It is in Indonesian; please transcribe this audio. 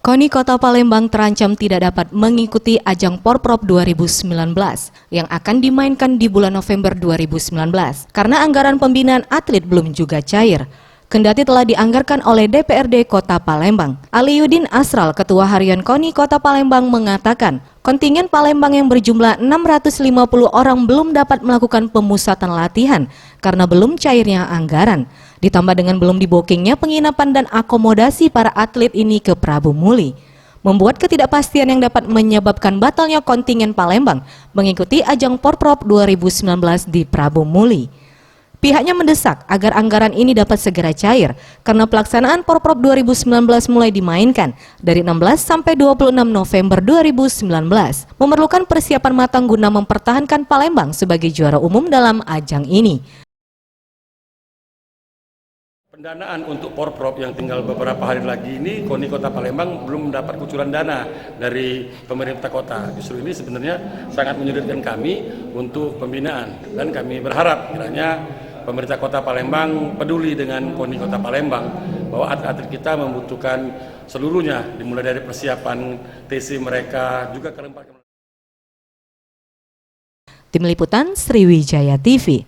KONI Kota Palembang terancam tidak dapat mengikuti ajang Porprov 2019 yang akan dimainkan di bulan November 2019 karena anggaran pembinaan atlet belum juga cair. Kendati telah dianggarkan oleh DPRD Kota Palembang. Aliuddin Asral, Ketua Harian KONI Kota Palembang mengatakan, kontingen Palembang yang berjumlah 650 orang belum dapat melakukan pemusatan latihan karena belum cairnya anggaran. Ditambah dengan belum dibokingnya penginapan dan akomodasi para atlet ini ke Prabu Muli, membuat ketidakpastian yang dapat menyebabkan batalnya kontingen Palembang mengikuti ajang Porprov 2019 di Prabu Muli. Pihaknya mendesak agar anggaran ini dapat segera cair karena pelaksanaan Porprov 2019 mulai dimainkan dari 16 sampai 26 November 2019, memerlukan persiapan matang guna mempertahankan Palembang sebagai juara umum dalam ajang ini. Pendanaan untuk Porprov yang tinggal beberapa hari lagi ini, KONI Kota Palembang belum mendapat kucuran dana dari pemerintah kota. Justru ini sebenarnya sangat menyulitkan kami untuk pembinaan, dan kami berharap kiranya pemerintah Kota Palembang peduli dengan KONI Kota Palembang bahwa atlet-atlet kita membutuhkan seluruhnya, dimulai dari persiapan TC mereka juga ke tempat. Tim Liputan Sriwijaya TV.